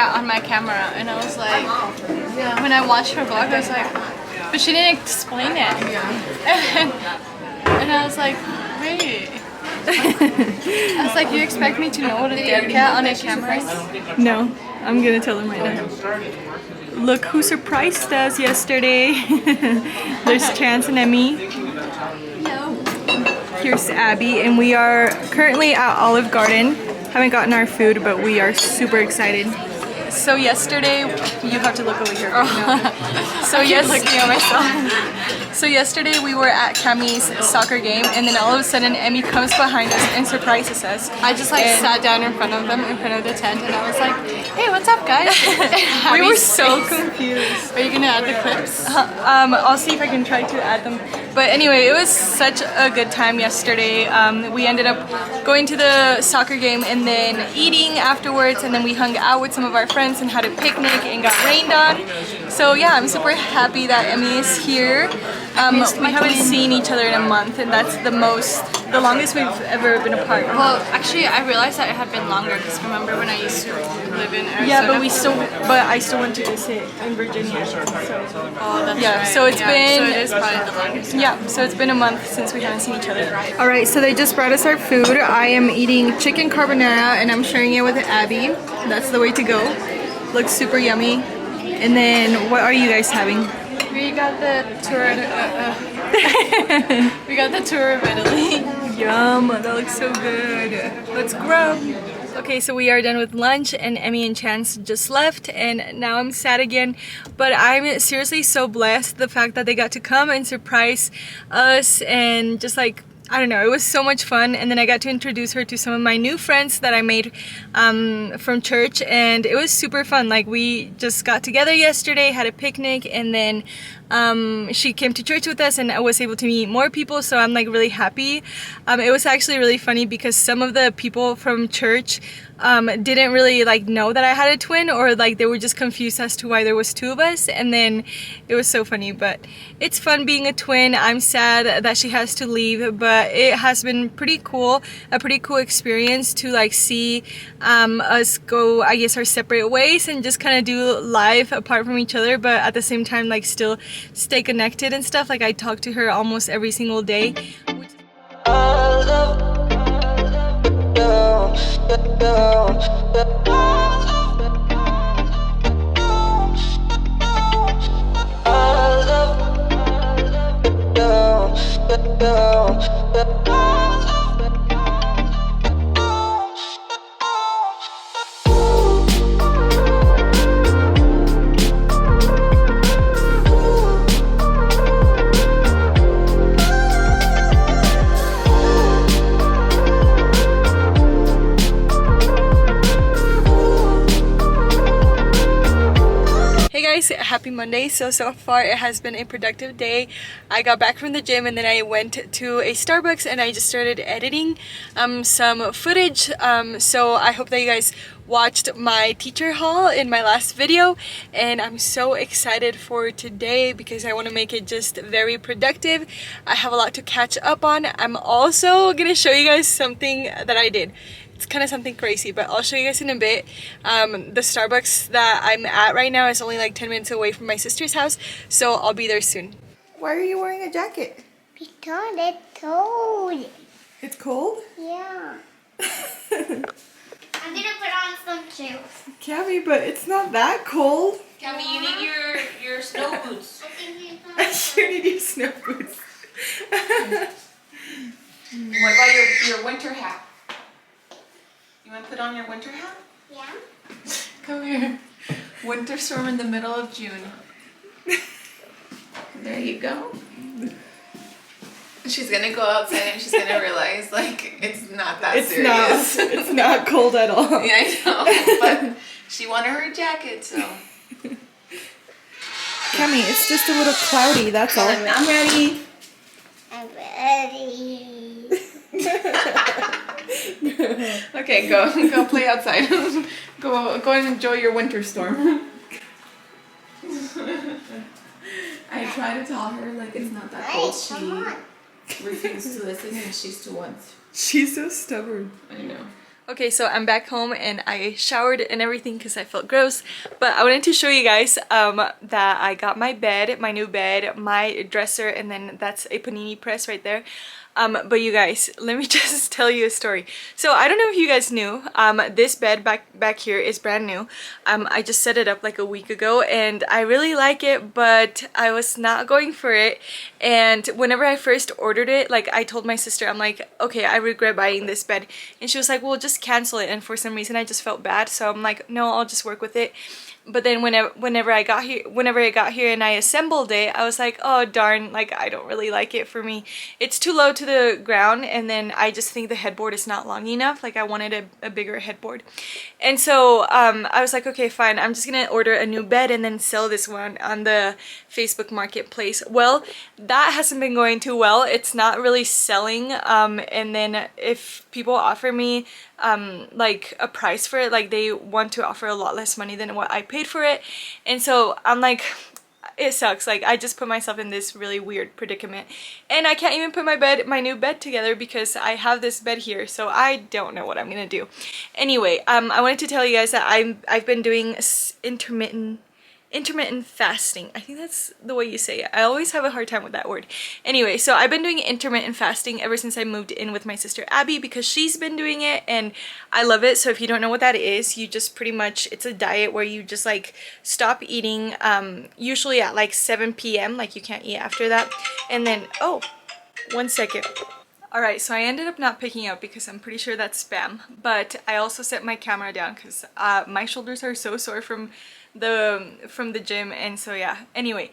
cat on my camera, and I was like, when I watched her vlog, I was like, but she didn't explain it. And I was like, wait. I was like, you expect me to know what a dead cat on a camera is? No, I'm gonna tell them right now. Look who surprised us yesterday. There's Chance and Emmy. Here's Abby, and we are currently at Olive Garden. Haven't gotten our food, but we are super excited. So yesterday, you have to look over here. So looking at myself. So yesterday we were at Cammy's soccer game, and then all of a sudden Emmy comes behind us and surprises us. I just like sat down in front of them, in front of the tent, and I was like, hey, what's up, guys? We were so confused. Are you gonna add the clips? I'll see if I can try to add them. But anyway, it was such a good time yesterday. We ended up going to the soccer game and then eating afterwards, and then we hung out with some of our friends and had a picnic and got rained on. So yeah, I'm super happy that Emmy is here. We haven't seen each other in a month, and that's the longest we've ever been apart. Well, actually, I realized that it had been longer because remember when I used to live in Arizona? Yeah, but I still went to visit in Virginia. So. Oh, that's right. So it's been. So it is probably the longest. Yeah, so it's been a month since we haven't seen each other. All right, so they just brought us our food. I am eating chicken carbonara, and I'm sharing it with Abby. That's the way to go. Looks super yummy. And then, what are you guys having? We got the tour. We got the tour of Italy. Yum, that looks so good. Let's grub. Okay, so we are done with lunch, and Emmy and Chance just left, and now I'm sad again. But I'm seriously so blessed the fact that they got to come and surprise us, and just like, I don't know, it was so much fun. And then I got to introduce her to some of my new friends that I made from church, and it was super fun. Like, we just got together yesterday, had a picnic, and then she came to church with us, and I was able to meet more people, so I'm like really happy. It was actually really funny because some of the people from church didn't really like know that I had a twin, or like they were just confused as to why there was two of us, and then it was so funny. But it's fun being a twin. I'm sad that she has to leave, but it has been pretty cool, a pretty cool experience to like see us go, I guess, our separate ways and just kind of do life apart from each other, but at the same time like still stay connected and stuff. Like, I talk to her almost every single day. Happy Monday. So far it has been a productive day. I got back from the gym, and then I went to a Starbucks, and I just started editing some footage. So I hope that you guys watched my teacher haul in my last video, and I'm so excited for today because I want to make it just very productive. I have a lot to catch up on. I'm also gonna show you guys something that I did. It's kind of something crazy, but I'll show you guys in a bit. The Starbucks that I'm at right now is only like 10 minutes away from my sister's house, so I'll be there soon. Why are you wearing a jacket? Because it's cold. It's cold? Yeah. I'm gonna put on some shoes. Cammy, but it's not that cold. Cammy, you need your snow boots. You need your snow boots. What about your winter hat? You want to put on your winter hat? Yeah. Come here. Winter storm in the middle of June. There you go. She's gonna go outside and she's gonna realize like it's not that serious. It's not cold at all. Yeah, I know. But she wanted her jacket, so. Cammy, it's just a little cloudy, that's all. I'm ready. I'm ready. Okay, go play outside. go and enjoy your winter storm. I try to tell her like it's not that cold. Hey, come on. She refused to listen, and she still wants. She's so stubborn. I know. Okay, so I'm back home and I showered and everything because I felt gross. But I wanted to show you guys that I got my bed, my new bed, my dresser, and then that's a panini press right there. But you guys, let me just tell you a story. So I don't know if you guys knew, this bed back here is brand new. I just set it up like a week ago and I really like it, but I was not going for it. And whenever I first ordered it, like I told my sister, I'm like, okay, I regret buying this bed. And she was like, well, just cancel it. And for some reason I just felt bad. So I'm like, no, I'll just work with it. But then whenever I got here and I assembled it, I was like, oh darn, like I don't really like it for me. It's too low to the ground, and then I just think the headboard is not long enough. Like I wanted a bigger headboard. And so I was like, okay, fine, I'm just gonna order a new bed and then sell this one on the Facebook Marketplace. Well, that hasn't been going too well. It's not really selling, and then if people offer me like a price for it, like they want to offer a lot less money than what I paid for it. And so I'm like, it sucks. Like I just put myself in this really weird predicament and I can't even put my new bed together because I have this bed here, so I don't know what I'm gonna do. Anyway, I wanted to tell you guys that I've been doing intermittent fasting. I think that's the way you say it. I always have a hard time with that word. Anyway, so I've been doing intermittent fasting ever since I moved in with my sister Abby because she's been doing it and I love it. So if you don't know what that is, you just pretty much, it's a diet where you just like stop eating usually at like 7 p.m. like you can't eat after that. And then, oh, 1 second. Alright, so I ended up not picking up because I'm pretty sure that's spam, but I also set my camera down because my shoulders are so sore from the gym. And so yeah, anyway,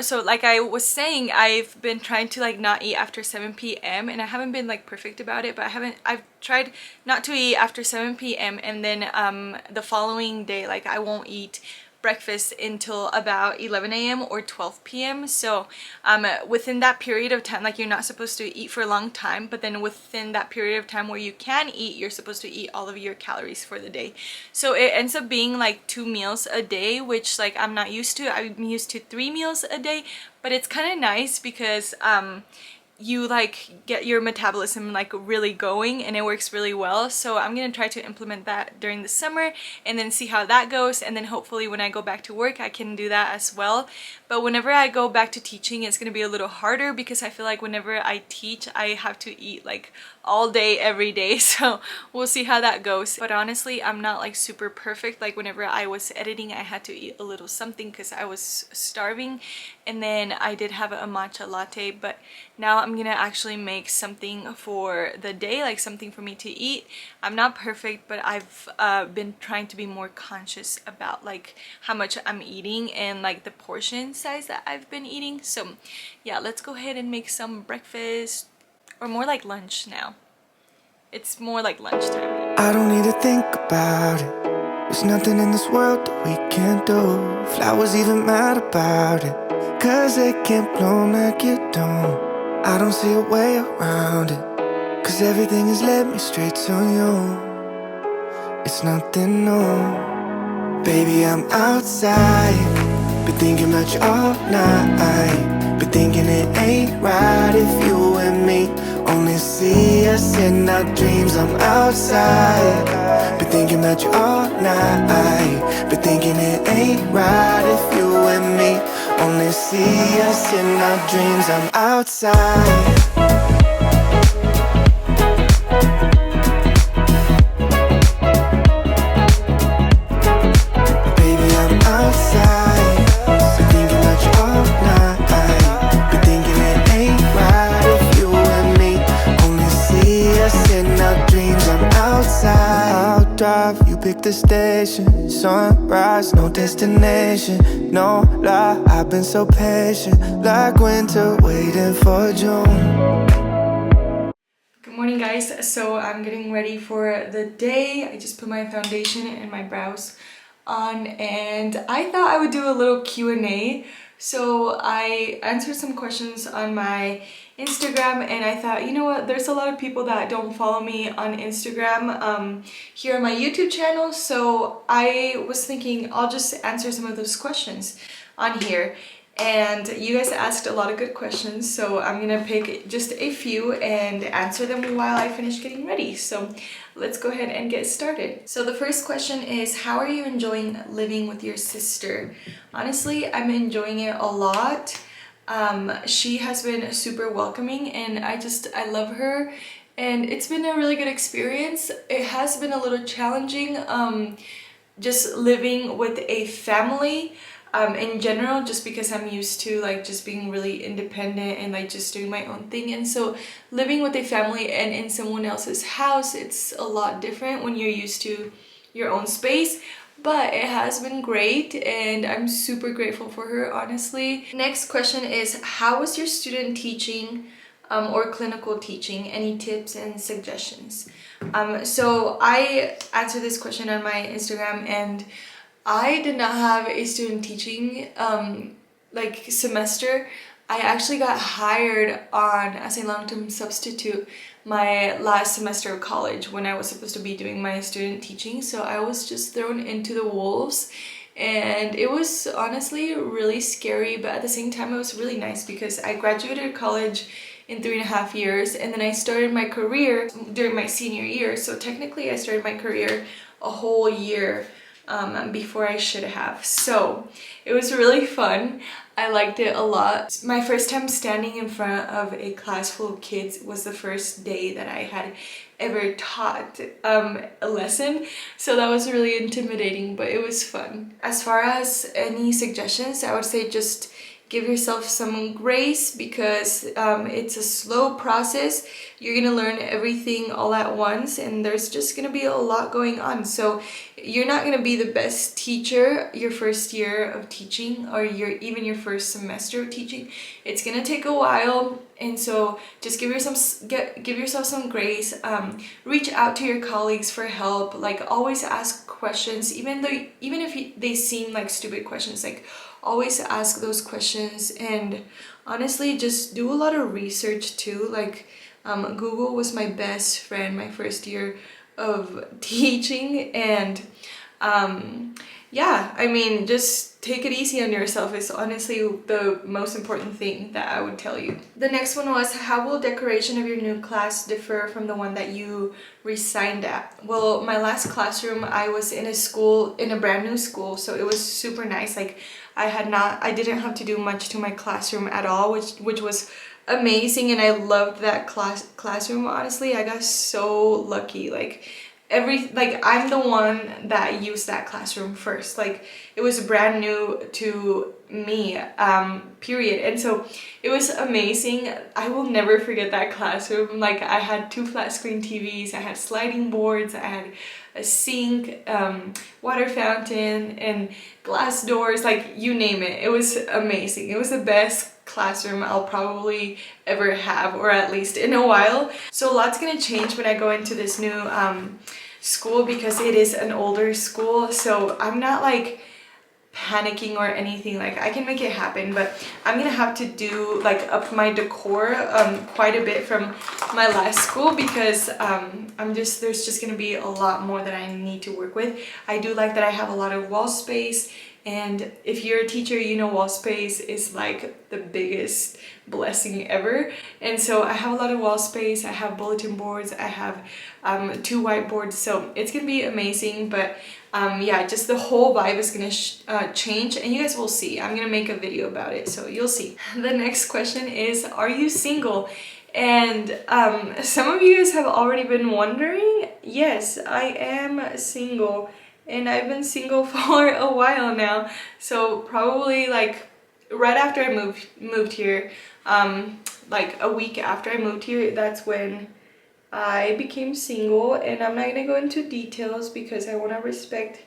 so like I was saying, I've been trying to like not eat after 7 p.m. and I haven't been like perfect about it, but I've tried not to eat after 7 p.m. and then the following day, like I won't eat breakfast until about 11 a.m. or 12 p.m. So within that period of time, like you're not supposed to eat for a long time, but then within that period of time where you can eat, you're supposed to eat all of your calories for the day. So it ends up being like 2 meals a day, which like I'm not used to. I'm used to 3 meals a day, but it's kind of nice because you like get your metabolism like really going and it works really well. So I'm gonna try to implement that during the summer and then see how that goes, and then hopefully when I go back to work I can do that as well. But whenever I go back to teaching, it's gonna be a little harder because I feel like whenever I teach I have to eat like all day every day, so we'll see how that goes. But honestly, I'm not like super perfect. Like whenever I was editing, I had to eat a little something because I was starving, and then I did have a matcha latte. But now I'm gonna actually make something for the day, like something for me to eat. I'm not perfect, but I've been trying to be more conscious about like how much I'm eating and like the portion size that I've been eating. So yeah, let's go ahead and make some breakfast, or more like lunch now. It's more like lunchtime. I don't need to think about it. There's nothing in this world that we can't do. Flowers even mad about it, 'cause they can't bloom like you don't. I don't see a way around it, 'cause everything has led me straight to you. It's nothing new. Baby, I'm outside, been thinking about you all night. Been thinking it ain't right if you and me only see us in our dreams. I'm outside, been thinking about you all night. Been thinking it ain't right if you and me only see us in our dreams. I'm outside. Pick the station, sunrise, no destination, no lie, I've been so patient, like winter waiting for June. Good morning guys, so I'm getting ready for the day. I just put my foundation and my brows on, and I thought I would do a little Q&A. So I answered some questions on my Instagram, and I thought, you know what, there's a lot of people that don't follow me on Instagram here on my YouTube channel, so I was thinking I'll just answer some of those questions on here. and you guys asked a lot of good questions, so I'm gonna pick just a few and answer them while I finish getting ready. So let's go ahead and get started. So the first question is, how are you enjoying living with your sister? Honestly, I'm enjoying it a lot. She has been super welcoming, and I love her, and it's been a really good experience. It has been a little challenging just living with a family in general, just because I'm used to like just being really independent and like just doing my own thing. And so living with a family and in someone else's house, it's a lot different when you're used to your own space. But it has been great, and I'm super grateful for her, honestly. Next question is, how was your student teaching or clinical teaching? Any tips and suggestions? So I answered this question on my Instagram, and I did not have a student teaching like semester. I actually got hired on as a long-term substitute my last semester of college when I was supposed to be doing my student teaching. So I was just thrown into the wolves, and it was honestly really scary, but at the same time it was really nice because I graduated college in 3.5 years, and then I started my career during my senior year. So technically I started my career a whole year before I should have. So it was really fun. I liked it a lot. My first time standing in front of a class full of kids was the first day that I had ever taught a lesson. So that was really intimidating, but it was fun. As far as any suggestions, I would say just give yourself some grace, because it's a slow process. You're gonna learn everything all at once, and there's just gonna be a lot going on. So you're not gonna be the best teacher your first year of teaching, or even your first semester of teaching. It's gonna take a while, and so just give yourself some grace. Reach out to your colleagues for help. Like, always ask questions, even if they seem like stupid questions. Like, always ask those questions, and honestly just do a lot of research too. Like Google was my best friend my first year of teaching, and yeah, I mean, just take it easy on yourself is honestly the most important thing that I would tell you. The next one was, how will decoration of your new class differ from the one that you resigned at? Well, my last classroom, I was in a brand new school, so it was super nice. Like, I didn't have to do much to my classroom at all, which was amazing, and I loved that classroom. Honestly, I got so lucky. Like, I'm the one that used that classroom first. Like, it was brand new to me, period. And so it was amazing. I will never forget that classroom. Like, I had 2 flat screen TVs, I had sliding boards, I had a sink, water fountain, and glass doors, like, you name it. It was amazing. It was the best classroom I'll probably ever have, or at least in a while. So a lot's gonna change when I go into this new school, because it is an older school. So I'm not like panicking or anything. Like, I can make it happen, but I'm gonna have to do like up my decor quite a bit from my last school, because there's just gonna be a lot more that I need to work with. I do like that I have a lot of wall space, and if you're a teacher, you know wall space is like the biggest blessing ever. And so I have a lot of wall space, I have bulletin boards, I have 2 whiteboards, so it's gonna be amazing. But yeah, just the whole vibe is gonna change, and you guys will see. I'm gonna make a video about it, so you'll see. The next question is, are you single? And some of you guys have already been wondering. Yes, I am single, and I've been single for a while now. So probably like right after I moved here, like a week after I moved here, that's when I became single. And I'm not gonna go into details because I want to respect,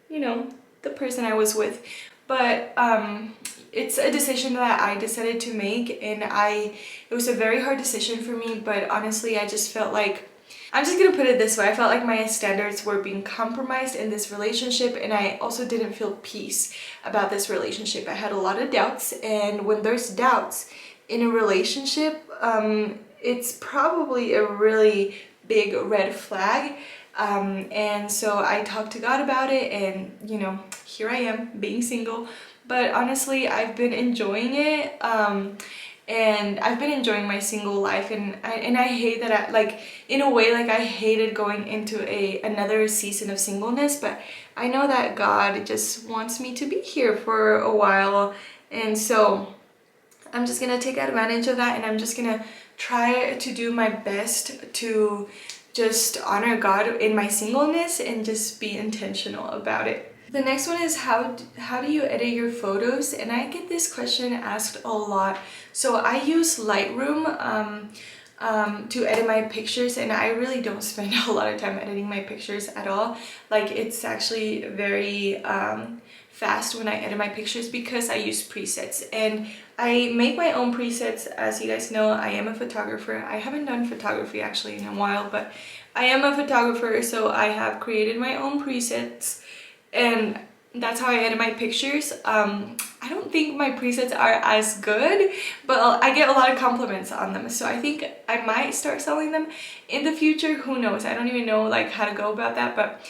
you know, the person I was with. But it's a decision that I decided to make, and it was a very hard decision for me. But honestly, I just felt like, I'm just gonna put it this way, I felt like my standards were being compromised in this relationship, and I also didn't feel peace about this relationship. I had a lot of doubts, and when there's doubts in a relationship, it's probably a really big red flag. And so I talked to God about it, and you know, here I am being single. But honestly, I've been enjoying it, and I've been enjoying my single life, and I hate that like in a way, like I hated going into another season of singleness, but I know that God just wants me to be here for a while, and so I'm just gonna take advantage of that, and I'm just gonna try to do my best to just honor God in my singleness and just be intentional about it. The next one is how do you edit your photos? And I get this question asked a lot. So I use Lightroom to edit my pictures, and I really don't spend a lot of time editing my pictures at all. Like, it's actually very fast when I edit my pictures because I use presets, and I make my own presets. As you guys know, I am a photographer. I haven't done photography actually in a while, but I am a photographer, so I have created my own presets, and that's how I edit my pictures. I don't think my presets are as good, but I get a lot of compliments on them, so I think I might start selling them in the future. Who knows? I don't even know like how to go about that, but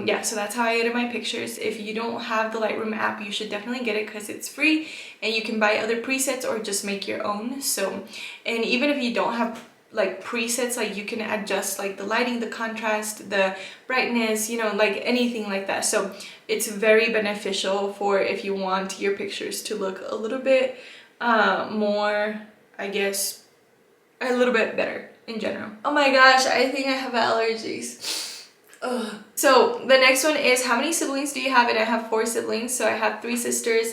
yeah, so that's how I edit my pictures. If you don't have the Lightroom app, you should definitely get it because it's free, and you can buy other presets or just make your own. So, and even if you don't have like presets, like you can adjust like the lighting, the contrast, the brightness, you know, like anything like that. So it's very beneficial for if you want your pictures to look a little bit more, I guess, a little bit better in general. Oh my gosh, I think I have allergies. Ugh. So the next one is, how many siblings do you have? And I have 4 siblings. So I have 3 sisters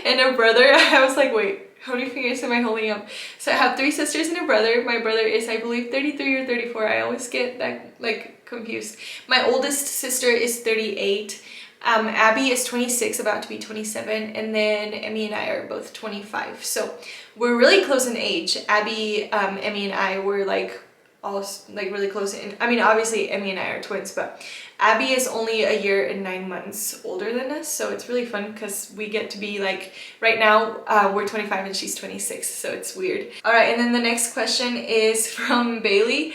and a brother. I was like, wait, how many fingers am I holding up? So I have 3 sisters and a brother. My brother is, I believe, 33 or 34. I always get that like confused. My oldest sister is 38. Abby is 26, about to be 27, and then Emmy and I are both 25. So we're really close in age. Abby, Emmy, and I were like all like really close. And I mean, obviously Emmy and I are twins, but Abby is only a year and 9 months older than us, so it's really fun because we get to be like, right now we're 25 and she's 26, so it's weird. All right, and then the next question is from Bailey,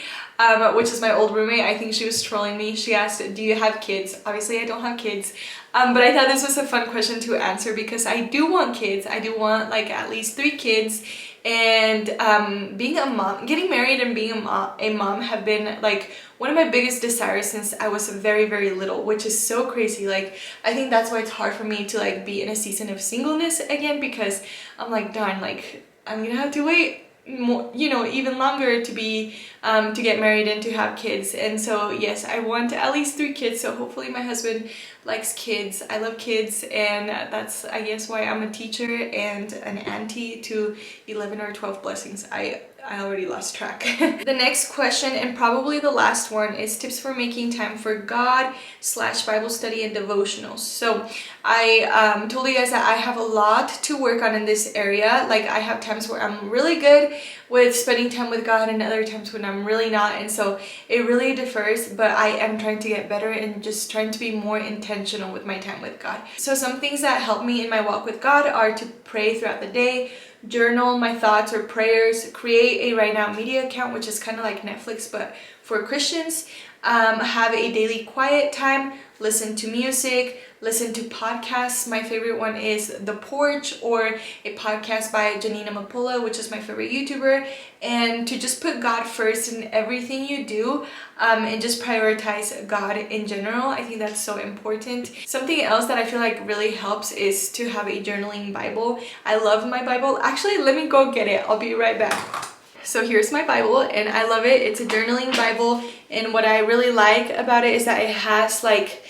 which is my old roommate. I think she was trolling me. She asked, do you have kids? Obviously I don't have kids, but I thought this was a fun question to answer because I do want kids. I do want like at least 3 kids, and being a mom, getting married and being a mom have been like one of my biggest desires since I was very, very little, which is so crazy. Like, I think that's why it's hard for me to like be in a season of singleness again, because I'm like, darn, like I'm gonna have to wait more, you know, even longer to be to get married and to have kids. And so yes, I want at least 3 kids, so hopefully my husband likes kids. I love kids, and that's, I guess, why I'm a teacher and an auntie to 11 or 12 blessings. I already lost track. The next question, and probably the last one, is tips for making time for God / Bible study and devotionals. So I told you guys that I have a lot to work on in this area. Like, I have times where I'm really good with spending time with God and other times when I'm really not, and so it really differs, but I am trying to get better and just trying to be more intentional with my time with God. So some things that help me in my walk with God are to pray throughout the day, journal my thoughts or prayers, create a Right Now media account, which is kind of like Netflix but for Christians, have a daily quiet time, listen to music, listen to podcasts. My favorite one is The Porch, or a podcast by Janina Mapulla, which is my favorite YouTuber, and to just put God first in everything you do, and just prioritize God in general. I think that's so important. Something else that I feel like really helps is to have a journaling Bible. I love my Bible. Actually, let me go get it. I'll be right back. So here's my Bible, and I love it. It's a journaling Bible, and what I really like about it is that it has like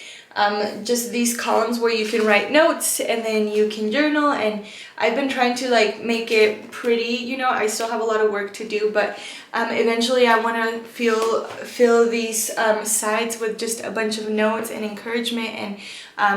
just these columns where you can write notes and then you can journal, and I've been trying to like make it pretty, you know. I still have a lot of work to do, but eventually I want to fill these sides with just a bunch of notes and encouragement and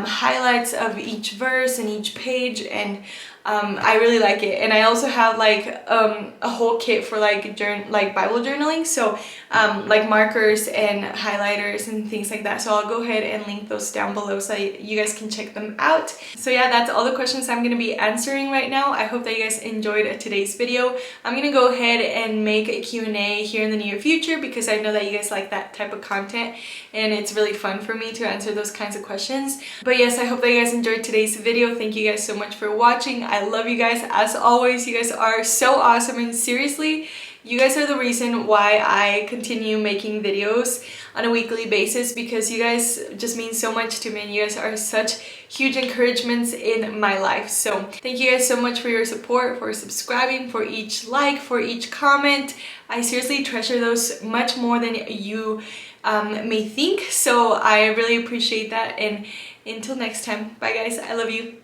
highlights of each verse and each page, and I really like it. And I also have like a whole kit for like Bible journaling, so like markers and highlighters and things like that. So I'll go ahead and link those down below so you guys can check them out. So yeah, that's all the questions I'm gonna be answering right now. I hope that you guys enjoyed today's video. I'm gonna go ahead and make a Q&A here in the near future because I know that you guys like that type of content and it's really fun for me to answer those kinds of questions. But yes, I hope that you guys enjoyed today's video. Thank you guys so much for watching. I love you guys as always. You guys are so awesome, and seriously, you guys are the reason why I continue making videos on a weekly basis, because you guys just mean so much to me and you guys are such huge encouragements in my life. So thank you guys so much for your support, for subscribing, for each like, for each comment. I seriously treasure those much more than you may think. So I really appreciate that, and until next time, bye guys, I love you.